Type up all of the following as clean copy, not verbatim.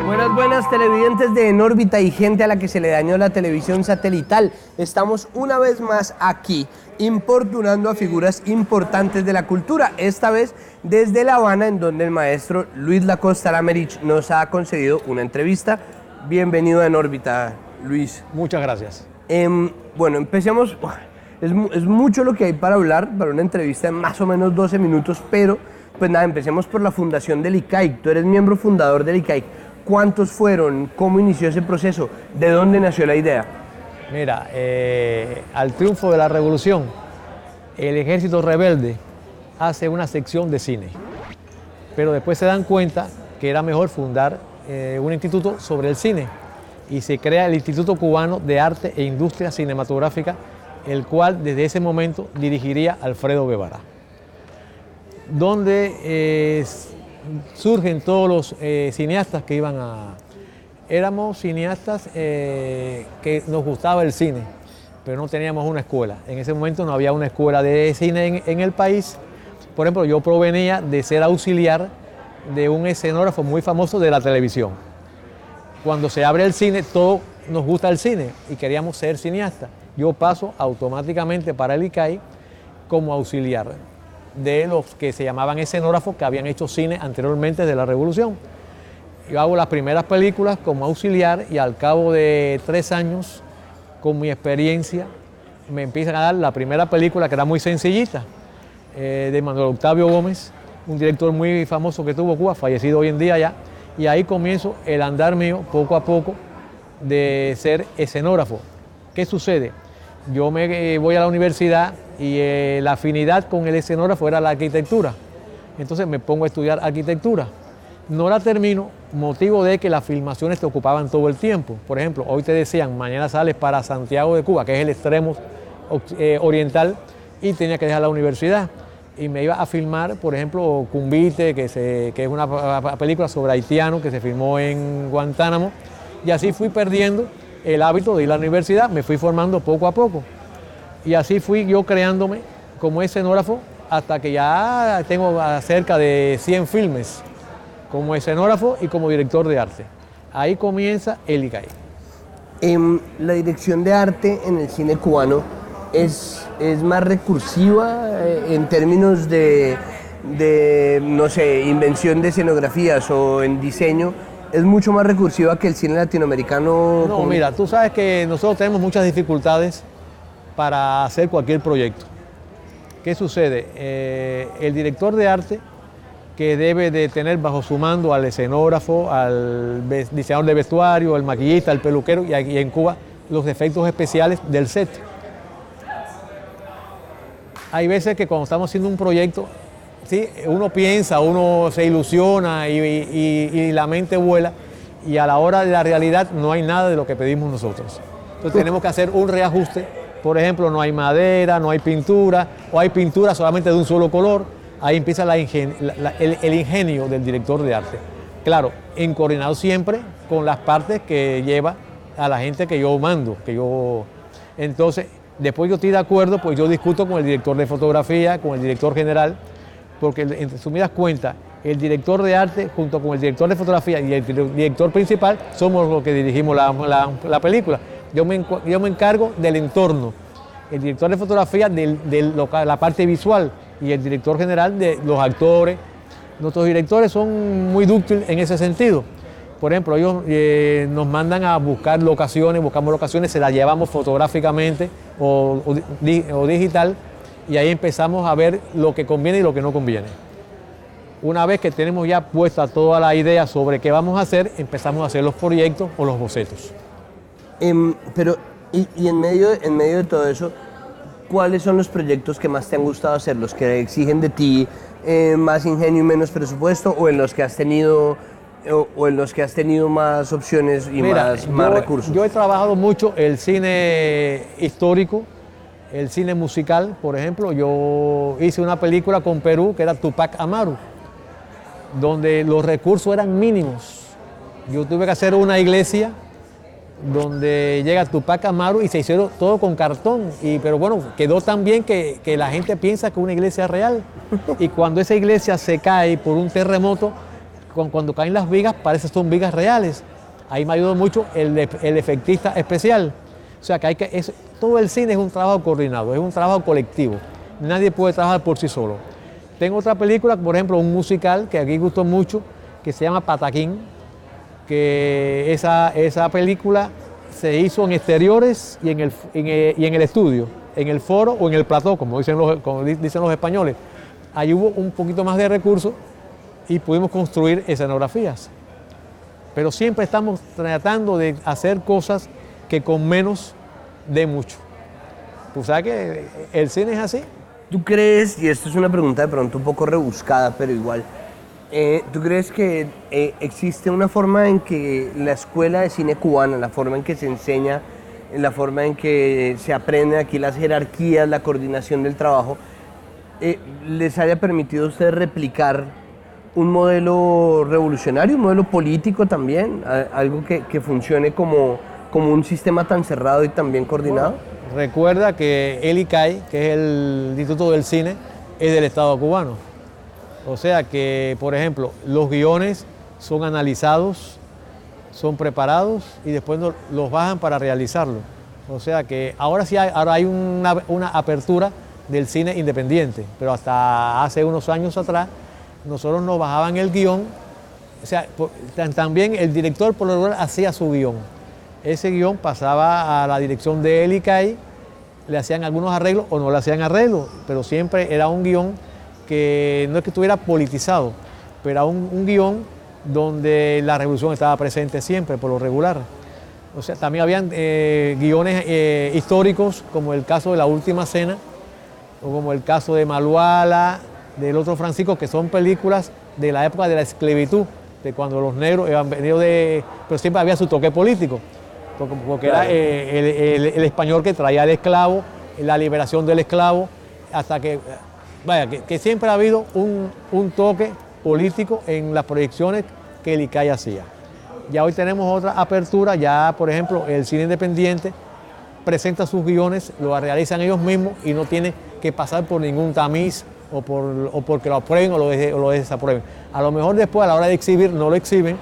Buenas, buenas televidentes de En órbita y gente a la que se le dañó la televisión satelital. Estamos una vez más aquí, importunando a figuras importantes de la cultura, esta vez desde La Habana, en donde el maestro Luis Lacosta Lamerich nos ha concedido una entrevista. Bienvenido a En órbita, Luis. Muchas gracias. Bueno, empecemos. Es mucho lo que hay para hablar, para una entrevista de más o menos 12 minutos, pero pues nada, empecemos por la fundación del ICAIC. Tú eres miembro fundador del ICAIC. ¿Cuántos fueron? ¿Cómo inició ese proceso? ¿De dónde nació la idea? Mira, al triunfo de la revolución, el ejército rebelde hace una sección de cine, pero después se dan cuenta que era mejor fundar un instituto sobre el cine y se crea el Instituto Cubano de Arte e Industria Cinematográfica, el cual desde ese momento dirigiría Alfredo Guevara, donde surgen todos los cineastas que iban a... Éramos cineastas que nos gustaba el cine, pero no teníamos una escuela. En ese momento no había una escuela de cine en el país. Por ejemplo, yo provenía de ser auxiliar de un escenógrafo muy famoso de la televisión. Cuando se abre el cine, todos nos gusta el cine y queríamos ser cineastas. Yo paso automáticamente para el ICAI como auxiliar de los que se llamaban escenógrafos que habían hecho cine anteriormente de la Revolución. Yo hago las primeras películas como auxiliar y al cabo de 3 años, con mi experiencia, me empiezan a dar la primera película que era muy sencillita, de Manuel Octavio Gómez, un director muy famoso que tuvo Cuba, fallecido hoy en día ya, y ahí comienzo el andar mío poco a poco de ser escenógrafo. ¿Qué sucede? Yo me voy a la universidad y la afinidad con el escenógrafo era la arquitectura. Entonces me pongo a estudiar arquitectura. No la termino, motivo de que las filmaciones te ocupaban todo el tiempo. Por ejemplo, hoy te decían, mañana sales para Santiago de Cuba, que es el extremo oriental, y tenía que dejar la universidad. Y me iba a filmar, por ejemplo, Cumbite, que es una película sobre haitianos que se filmó en Guantánamo. Y así fui perdiendo el hábito de ir a la universidad, me fui formando poco a poco. Y así fui yo creándome como escenógrafo hasta que ya tengo cerca de 100 filmes como escenógrafo y como director de arte. Ahí comienza el ICAI. La dirección de arte en el cine cubano es más recursiva en términos de, no sé, invención de escenografías o en diseño. ¿Es mucho más recursiva que el cine latinoamericano? No, mira, tú sabes que nosotros tenemos muchas dificultades para hacer cualquier proyecto. ¿Qué sucede? El director de arte, que debe de tener bajo su mando al escenógrafo, al diseñador de vestuario, al maquillista, al peluquero, y aquí en Cuba los efectos especiales del set. Hay veces que cuando estamos haciendo un proyecto, sí, uno piensa, uno se ilusiona y la mente vuela, y a la hora de la realidad no hay nada de lo que pedimos nosotros. Entonces tenemos que hacer un reajuste. Por ejemplo, no hay madera, no hay pintura, o hay pintura solamente de un solo color. Ahí empieza el ingenio del director de arte. Claro, en coordinado siempre con las partes que lleva a la gente que yo mando. Entonces, después yo estoy de acuerdo, pues yo discuto con el director de fotografía, con el director general, porque en resumidas cuentas, el director de arte junto con el director de fotografía y el director principal somos los que dirigimos la película. Yo me encargo del entorno, el director de fotografía de la parte visual y el director general de los actores. Nuestros directores son muy dúctiles en ese sentido. Por ejemplo, ellos nos mandan a buscar locaciones, buscamos locaciones, se las llevamos fotográficamente o digital, y ahí empezamos a ver lo que conviene y lo que no conviene. Una vez que tenemos ya puesta toda la idea sobre qué vamos a hacer, empezamos a hacer los proyectos o los bocetos. Pero, y en medio de todo eso, ¿cuáles son los proyectos que más te han gustado hacer? ¿Los que exigen de ti más ingenio y menos presupuesto, o en los que has tenido más opciones y más recursos? Yo he trabajado mucho el cine histórico, el cine musical. Por ejemplo, yo hice una película con Perú que era Tupac Amaru, donde los recursos eran mínimos. Yo tuve que hacer una iglesia donde llega Tupac Amaru y se hicieron todo con cartón, pero bueno, quedó tan bien que la gente piensa que es una iglesia real. Y cuando esa iglesia se cae por un terremoto, cuando caen las vigas parece que son vigas reales. Ahí me ayudó mucho el efectista especial. O sea que todo el cine es un trabajo coordinado, es un trabajo colectivo. Nadie puede trabajar por sí solo. Tengo otra película, por ejemplo, un musical que aquí gustó mucho, que se llama Pataquín, que esa película se hizo en exteriores y en el estudio, en el foro o en el plató, como dicen los españoles. Ahí hubo un poquito más de recursos y pudimos construir escenografías. Pero siempre estamos tratando de hacer cosas que con menos de mucho. ¿Tú sabes que el cine es así? ¿Tú crees, y esto es una pregunta de pronto un poco rebuscada, pero igual, ¿tú crees que existe una forma en que la escuela de cine cubana, la forma en que se enseña, la forma en que se aprende aquí las jerarquías, la coordinación del trabajo, les haya permitido a ustedes replicar un modelo revolucionario, un modelo político también, algo que funcione como un sistema tan cerrado y tan bien coordinado? Recuerda que el ICAI, que es el Instituto del Cine, es del Estado cubano. O sea que, por ejemplo, los guiones son analizados, son preparados y después los bajan para realizarlo. O sea que ahora sí hay una apertura del cine independiente, pero hasta hace unos años atrás nosotros nos bajaban el guión. O sea, también el director por lo general hacía su guión. Ese guión pasaba a la dirección de El ICAI, le hacían algunos arreglos o no le hacían arreglos, pero siempre era un guión que no es que estuviera politizado, pero era un guión donde la revolución estaba presente siempre, por lo regular. O sea, también habían guiones históricos, como el caso de La Última Cena, o como el caso de Maluala, del otro Francisco, que son películas de la época de la esclavitud, de cuando los negros habían venido pero siempre había su toque político, porque era el español que traía al esclavo, la liberación del esclavo, hasta que, que siempre ha habido un toque político en las proyecciones que el ICAI hacía. Ya hoy tenemos otra apertura, ya por ejemplo el cine independiente presenta sus guiones, lo realizan ellos mismos y no tiene que pasar por ningún tamiz o porque lo aprueben o lo desaprueben. A lo mejor después a la hora de exhibir no lo exhiben,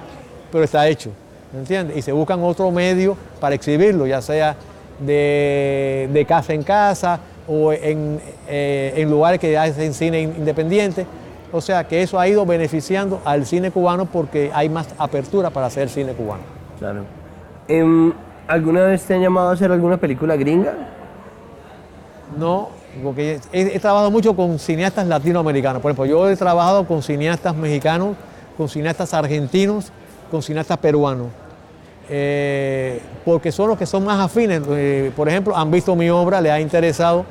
pero está hecho, ¿me entiendes? Y se buscan otro medio para exhibirlo, ya sea de casa en casa o en lugares que hacen cine independiente. O sea que eso ha ido beneficiando al cine cubano porque hay más apertura para hacer cine cubano. Claro. ¿Alguna vez te han llamado a hacer alguna película gringa? No, porque he trabajado mucho con cineastas latinoamericanos. Por ejemplo, yo he trabajado con cineastas mexicanos, con cineastas argentinos, con cineastas peruanos. Porque son los que son más afines. Por ejemplo, han visto mi obra, les ha interesado,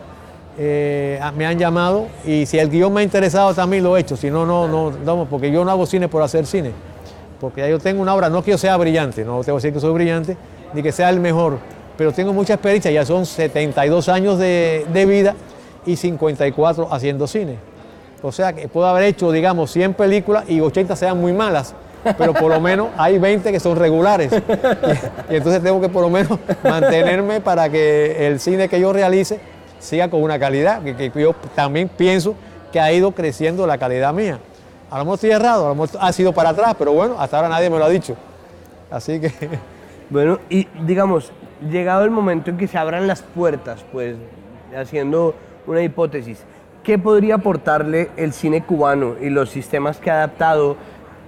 me han llamado y si el guión me ha interesado también lo he hecho. Si no, no, porque yo no hago cine por hacer cine. Porque ya yo tengo una obra, no que yo sea brillante, no te voy a decir que soy brillante, ni que sea el mejor, pero tengo mucha experiencia, ya son 72 años de vida y 54 haciendo cine. O sea que puedo haber hecho, digamos, 100 películas y 80 sean muy malas, pero por lo menos hay 20 que son regulares. Y entonces tengo que por lo menos mantenerme para que el cine que yo realice siga con una calidad, que yo también pienso que ha ido creciendo la calidad mía. A lo mejor estoy errado, a lo mejor ha sido para atrás, pero bueno, hasta ahora nadie me lo ha dicho. Así que... Bueno, y digamos, llegado el momento en que se abran las puertas, pues, haciendo una hipótesis, ¿qué podría aportarle el cine cubano y los sistemas que ha adaptado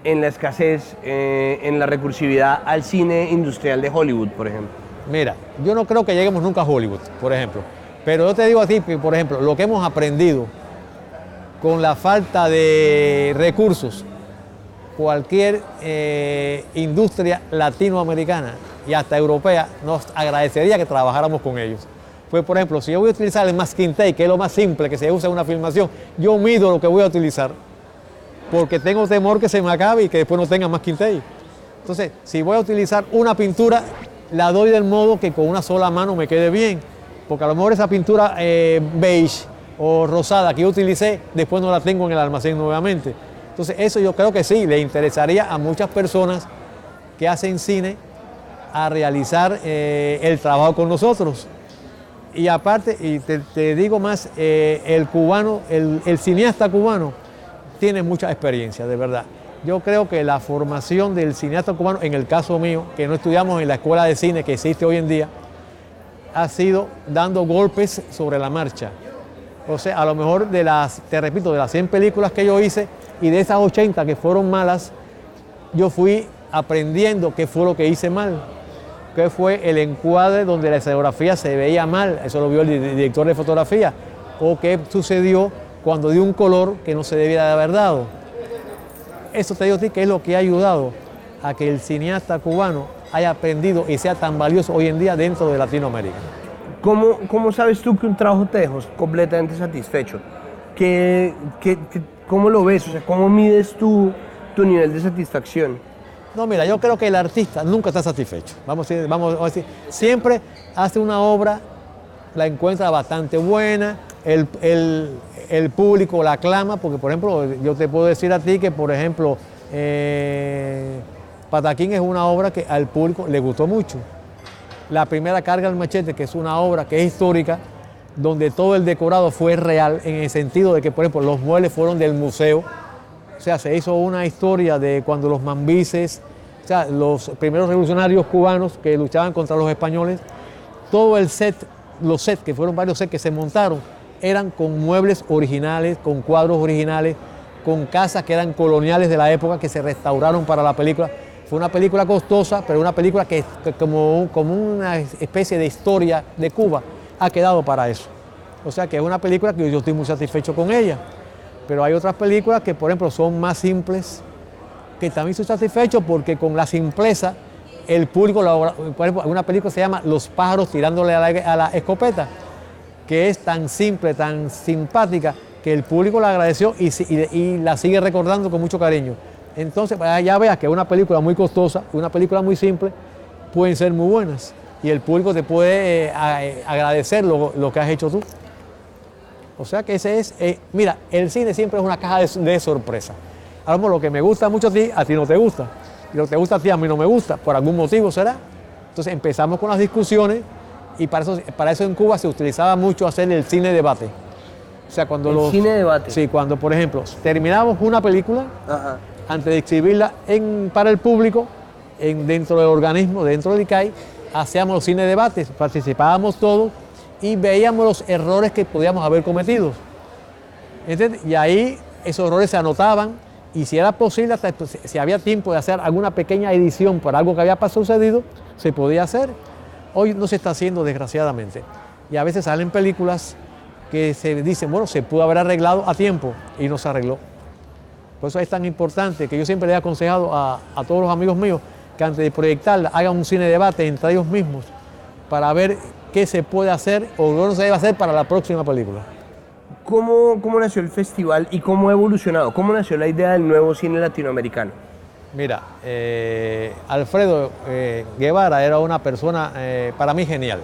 en la escasez, en la recursividad al cine industrial de Hollywood, por ejemplo? Mira, yo no creo que lleguemos nunca a Hollywood, por ejemplo. Pero yo te digo a ti, por ejemplo, lo que hemos aprendido con la falta de recursos, cualquier industria latinoamericana y hasta europea nos agradecería que trabajáramos con ellos. Pues, por ejemplo, si yo voy a utilizar el masking tape, que es lo más simple que se usa en una filmación, yo mido lo que voy a utilizar, porque tengo temor que se me acabe y que después no tenga masking tape. Entonces, si voy a utilizar una pintura, la doy del modo que con una sola mano me quede bien, porque a lo mejor esa pintura beige o rosada que yo utilicé, después no la tengo en el almacén nuevamente. Entonces eso yo creo que sí, le interesaría a muchas personas que hacen cine a realizar el trabajo con nosotros. Y aparte, y te digo más, el cubano, el cineasta cubano tiene mucha experiencia, de verdad. Yo creo que la formación del cineasta cubano, en el caso mío, que no estudiamos en la escuela de cine que existe hoy en día, ha sido dando golpes sobre la marcha. O sea, a lo mejor te repito, de las 100 películas que yo hice y de esas 80 que fueron malas, yo fui aprendiendo qué fue lo que hice mal, qué fue el encuadre donde la escenografía se veía mal, eso lo vio el director de fotografía, o qué sucedió cuando dio un color que no se debiera de haber dado. Eso te digo a ti que es lo que ha ayudado a que el cineasta cubano haya aprendido y sea tan valioso hoy en día dentro de Latinoamérica. ¿Cómo sabes tú que un trabajo te dejó completamente satisfecho? ¿Cómo lo ves? O sea, ¿cómo mides tu nivel de satisfacción? No, mira, yo creo que el artista nunca está satisfecho. Vamos a decir, siempre hace una obra, la encuentra bastante buena, el público la aclama, porque por ejemplo, yo te puedo decir a ti que, por ejemplo, Pataquín es una obra que al público le gustó mucho. La primera carga al machete, que es una obra que es histórica, donde todo el decorado fue real, en el sentido de que, por ejemplo, los muebles fueron del museo. O sea, se hizo una historia de cuando los mambises, o sea, los primeros revolucionarios cubanos que luchaban contra los españoles, todo el set, los sets, que fueron varios sets que se montaron, eran con muebles originales, con cuadros originales, con casas que eran coloniales de la época, que se restauraron para la película. Fue una película costosa, pero una película que como una especie de historia de Cuba ha quedado para eso. O sea que es una película que yo estoy muy satisfecho con ella. Pero hay otras películas que, por ejemplo, son más simples, que también estoy satisfecho porque con la simpleza el público, por ejemplo, una película se llama Los pájaros tirándole a la escopeta, que es tan simple, tan simpática, que el público la agradeció y la sigue recordando con mucho cariño. Entonces, ya veas que una película muy costosa, una película muy simple, pueden ser muy buenas y el público te puede agradecer lo que has hecho tú. O sea que ese es, mira, el cine siempre es una caja de sorpresa. A lo mejor lo que me gusta mucho a ti no te gusta. Y lo que te gusta a ti, a mí no me gusta, por algún motivo será. Entonces empezamos con las discusiones y para eso en Cuba se utilizaba mucho hacer el cine debate. O sea, cuando cine debate. Sí, cuando por ejemplo terminábamos una película, Ajá. antes de exhibirla para el público, dentro del organismo, dentro del ICAI, hacíamos los cine debates, participábamos todos y veíamos los errores que podíamos haber cometido. ¿Entiendes? Y ahí esos errores se anotaban y si era posible, hasta si había tiempo de hacer alguna pequeña edición por algo que había sucedido, se podía hacer. Hoy no se está haciendo, desgraciadamente. Y a veces salen películas que se dicen, bueno, se pudo haber arreglado a tiempo y no se arregló. Por eso es tan importante que yo siempre le he aconsejado a todos los amigos míos que antes de proyectarla hagan un cine debate entre ellos mismos para ver qué se puede hacer o no se debe hacer para la próxima película. ¿Cómo nació el festival y cómo ha evolucionado? ¿Cómo nació la idea del nuevo cine latinoamericano? Mira, Alfredo Guevara era una persona para mí genial.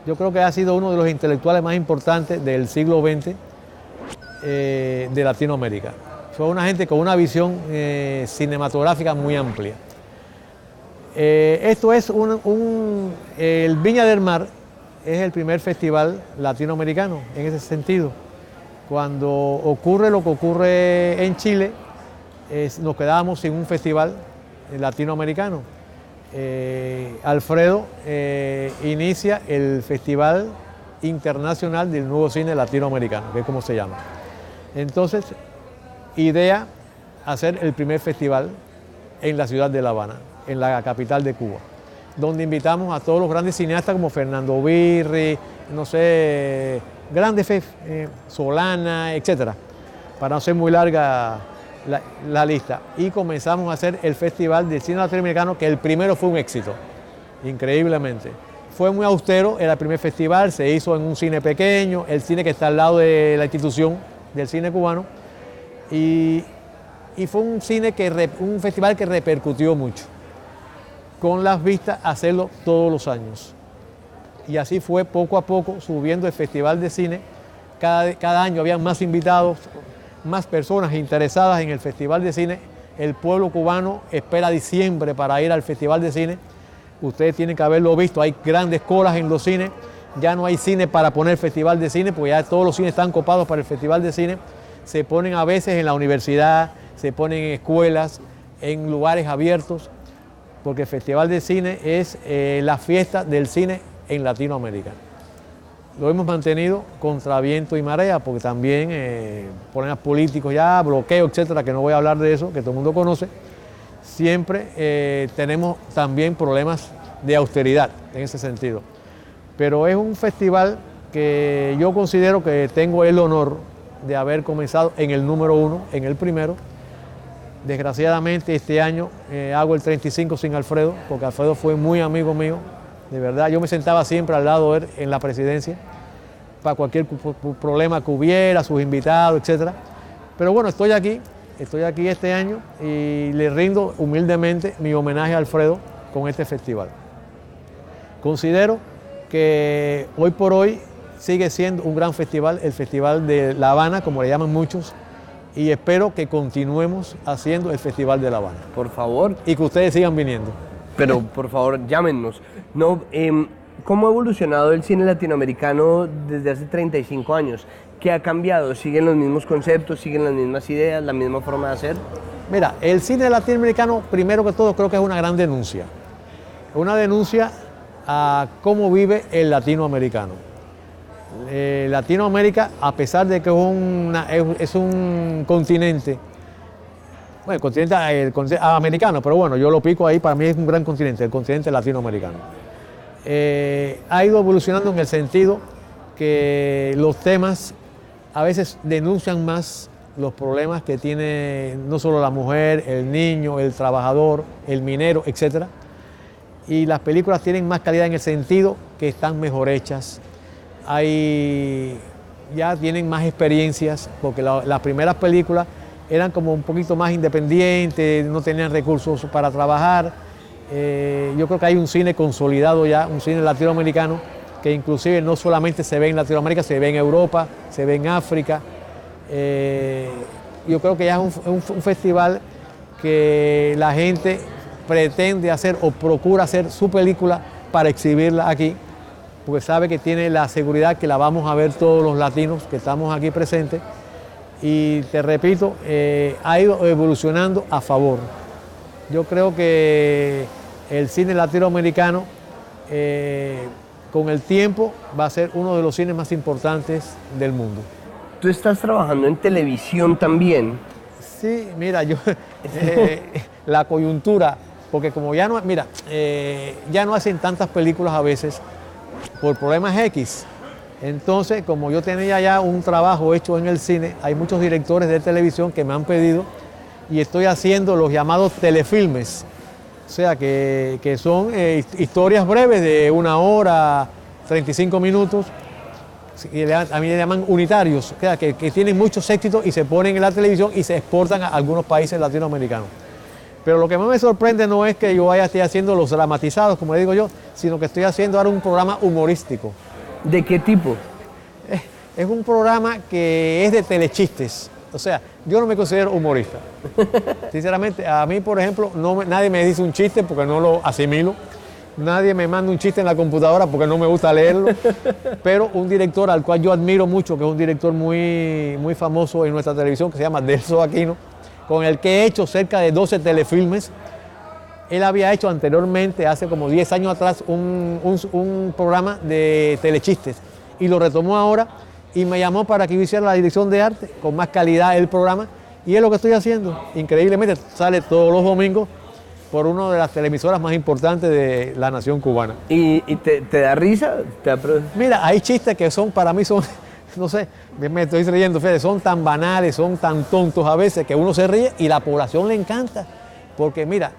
Yo creo que ha sido uno de los intelectuales más importantes del siglo XX de Latinoamérica. Fue una gente con una visión cinematográfica muy amplia. Esto es el Viña del Mar es el primer festival latinoamericano en ese sentido. Cuando ocurre lo que ocurre en Chile, nos quedábamos sin un festival latinoamericano. Alfredo inicia el Festival Internacional del Nuevo Cine Latinoamericano, que es como se llama. Entonces, idea hacer el primer festival en la ciudad de La Habana, en la capital de Cuba, donde invitamos a todos los grandes cineastas como Fernando Birri, no sé, grandes Solana, etcétera, para no ser muy larga la lista. Y comenzamos a hacer el Festival de Cine Latinoamericano, que el primero fue un éxito, increíblemente. Fue muy austero, era el primer festival, se hizo en un cine pequeño, el cine que está al lado de la institución del cine cubano, y fue un festival que repercutió mucho, con las vistas a hacerlo todos los años. Y así fue poco a poco subiendo el Festival de Cine. Cada año había más invitados, más personas interesadas en el Festival de Cine. El pueblo cubano espera diciembre para ir al Festival de Cine. Ustedes tienen que haberlo visto, hay grandes colas en los cines. Ya no hay cine para poner Festival de Cine, porque ya todos los cines están copados para el Festival de Cine. Se ponen a veces en la universidad, se pone en escuelas, en lugares abiertos, porque el Festival de Cine es la fiesta del cine en Latinoamérica. Lo hemos mantenido contra viento y marea, porque también problemas políticos ya, bloqueo, etcétera, que no voy a hablar de eso, que todo el mundo conoce. Siempre tenemos también problemas de austeridad en ese sentido. Pero es un festival que yo considero que tengo el honor de haber comenzado en el número 1, en el primero. Desgraciadamente este año hago el 35 sin Alfredo, porque Alfredo fue muy amigo mío, de verdad. Yo me sentaba siempre al lado de él en la presidencia, para cualquier problema que hubiera, sus invitados, etc. Pero bueno, estoy aquí este año y le rindo humildemente mi homenaje a Alfredo con este festival. Considero que hoy por hoy sigue siendo un gran festival, el Festival de La Habana, como le llaman muchos, y espero que continuemos haciendo el Festival de La Habana. Por favor. Y que ustedes sigan viniendo. Pero por favor, llámenos. No, ¿cómo ha evolucionado el cine latinoamericano desde hace 35 años? ¿Qué ha cambiado? ¿Siguen los mismos conceptos? ¿Siguen las mismas ideas? ¿La misma forma de hacer? Mira, el cine latinoamericano, primero que todo, creo que es una gran denuncia. Una denuncia a cómo vive el latinoamericano. Latinoamérica, a pesar de que es un continente, bueno, el continente americano, pero bueno, yo lo pico ahí, para mí es un gran continente, el continente latinoamericano. Ha ido evolucionando en el sentido que los temas a veces denuncian más los problemas que tiene no solo la mujer, el niño, el trabajador, el minero, etc. Y las películas tienen más calidad en el sentido que están mejor hechas. Ya tienen más experiencias, porque las primeras películas eran como un poquito más independientes, no tenían recursos para trabajar. Yo creo que hay un cine consolidado ya, un cine latinoamericano, que inclusive no solamente se ve en Latinoamérica, se ve en Europa, se ve en África. Yo creo que ya es un festival que la gente pretende hacer o procura hacer su película para exhibirla aquí, porque sabe que tiene la seguridad que la vamos a ver todos los latinos que estamos aquí presentes. Y te repito, ha ido evolucionando a favor. Yo creo que el cine latinoamericano con el tiempo va a ser uno de los cines más importantes del mundo. ¿Tú estás trabajando en televisión también? Sí, mira, la coyuntura, porque como ya no, mira, ya no hacen tantas películas a veces por problemas X. Entonces, como yo tenía ya un trabajo hecho en el cine, hay muchos directores de televisión que me han pedido y estoy haciendo los llamados telefilmes. O sea, que son historias breves de 1 hora, 35 minutos, y a mí le llaman unitarios, o sea, que tienen muchos éxitos y se ponen en la televisión y se exportan a algunos países latinoamericanos. Pero lo que más me sorprende no es que yo esté haciendo los dramatizados, como le digo yo, sino que estoy haciendo ahora un programa humorístico. ¿De qué tipo? Es un programa que es de telechistes. O sea, yo no me considero humorista. Sinceramente, a mí, por ejemplo, nadie me dice un chiste porque no lo asimilo. Nadie me manda un chiste en la computadora porque no me gusta leerlo. Pero un director al cual yo admiro mucho, que es un director muy, muy famoso en nuestra televisión, que se llama Delso Aquino, con el que he hecho cerca de 12 telefilmes. Él había hecho anteriormente, hace como 10 años atrás, un programa de telechistes y lo retomó ahora y me llamó para que yo hiciera la dirección de arte con más calidad el programa y es lo que estoy haciendo. Increíblemente sale todos los domingos por una de las televisoras más importantes de la nación cubana. ¿Y te da risa? Mira, hay chistes que para mí son, no sé, me estoy riendo, fíjate, son tan banales, son tan tontos a veces que uno se ríe y la población le encanta. Porque mira,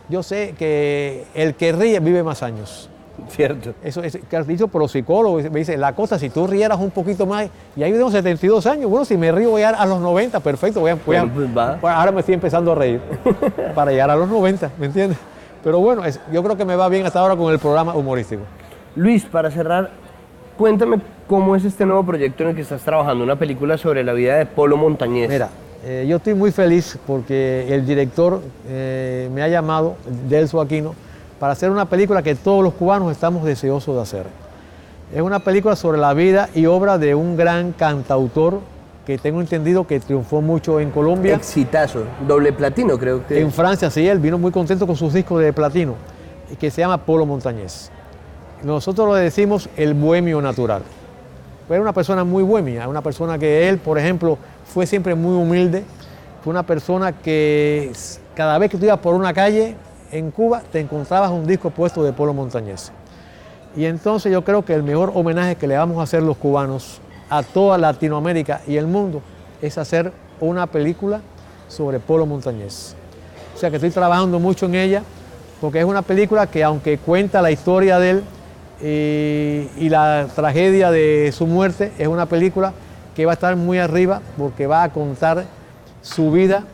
yo sé que el que ríe vive más años. Cierto. Eso es que has dicho por los psicólogos. Me dice, la cosa, si tú rieras un poquito más, y ahí tengo 72 años, bueno, si me río voy a los 90, perfecto, ahora me estoy empezando a reír para llegar a los 90, ¿me entiendes? Pero bueno, yo creo que me va bien hasta ahora con el programa humorístico. Luis, para cerrar, cuéntame cómo es este nuevo proyecto en el que estás trabajando, una película sobre la vida de Polo Montañés. Mira, yo estoy muy feliz porque el director me ha llamado, Delso Aquino, para hacer una película que todos los cubanos estamos deseosos de hacer. Es una película sobre la vida y obra de un gran cantautor que tengo entendido que triunfó mucho en Colombia. Exitazo, doble platino creo que. En Francia, sí, él vino muy contento con sus discos de platino, que se llama Polo Montañés. Nosotros lo decimos el bohemio natural. Era una persona muy bohemia, una persona que él, por ejemplo, fue siempre muy humilde. Fue una persona que cada vez que tú ibas por una calle en Cuba, te encontrabas un disco puesto de Polo Montañés. Y entonces yo creo que el mejor homenaje que le vamos a hacer los cubanos a toda Latinoamérica y el mundo es hacer una película sobre Polo Montañés. O sea que estoy trabajando mucho en ella, porque es una película que, aunque cuenta la historia de él y la tragedia de su muerte, es una película que va a estar muy arriba, porque va a contar su vida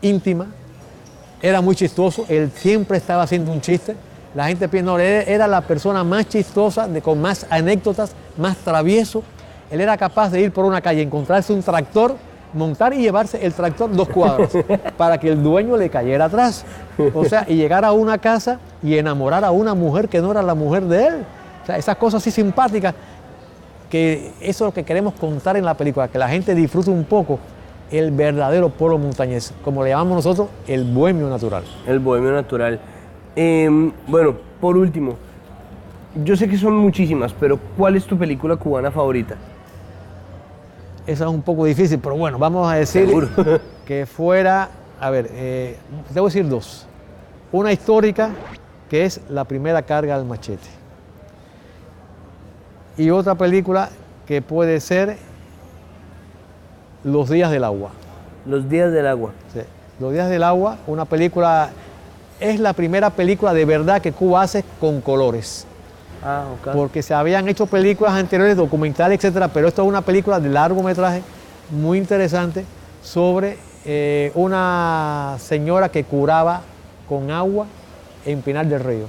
íntima. Era muy chistoso, él siempre estaba haciendo un chiste. La gente piensa, no, él era la persona más chistosa, con más anécdotas, más travieso. Él era capaz de ir por una calle, encontrarse un tractor, montar y llevarse el tractor 2 cuadras para que el dueño le cayera atrás. O sea, y llegar a una casa y enamorar a una mujer que no era la mujer de él. O sea, esas cosas así simpáticas, que eso es lo que queremos contar en la película, que la gente disfrute un poco el verdadero Polo Montañés, como le llamamos nosotros, el bohemio natural. El bohemio natural. Bueno, por último, yo sé que son muchísimas, pero ¿cuál es tu película cubana favorita? Esa es un poco difícil, pero bueno, vamos a decir Seguro. que fuera, a ver, debo decir 2. Una histórica, que es La primera carga al machete. Y otra película que puede ser Los días del agua. Los días del agua. Sí. Los días del agua, una película, es la primera película de verdad que Cuba hace con colores. Ah, ok. Porque se habían hecho películas anteriores, documentales, etcétera, pero esto es una película de largometraje muy interesante sobre una señora que curaba con agua en Pinar del Río.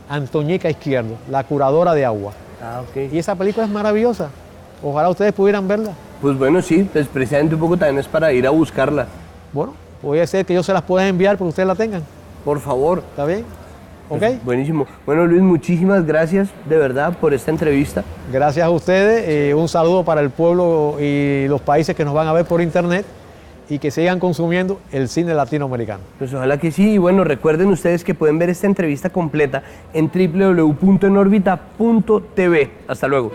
Antoñica Izquierdo, la curadora de agua. Ah, ok. Y esa película es maravillosa. Ojalá ustedes pudieran verla. Pues bueno, sí, pues precisamente un poco también es para ir a buscarla. Bueno, puede ser que yo se las pueda enviar porque ustedes la tengan. Por favor. ¿Está bien? ¿Ok? Pues buenísimo. Bueno, Luis, muchísimas gracias de verdad por esta entrevista. Gracias a ustedes. Un saludo para el pueblo y los países que nos van a ver por internet y que sigan consumiendo el cine latinoamericano. Pues ojalá que sí. Y bueno, recuerden ustedes que pueden ver esta entrevista completa en www.enorbita.tv. Hasta luego.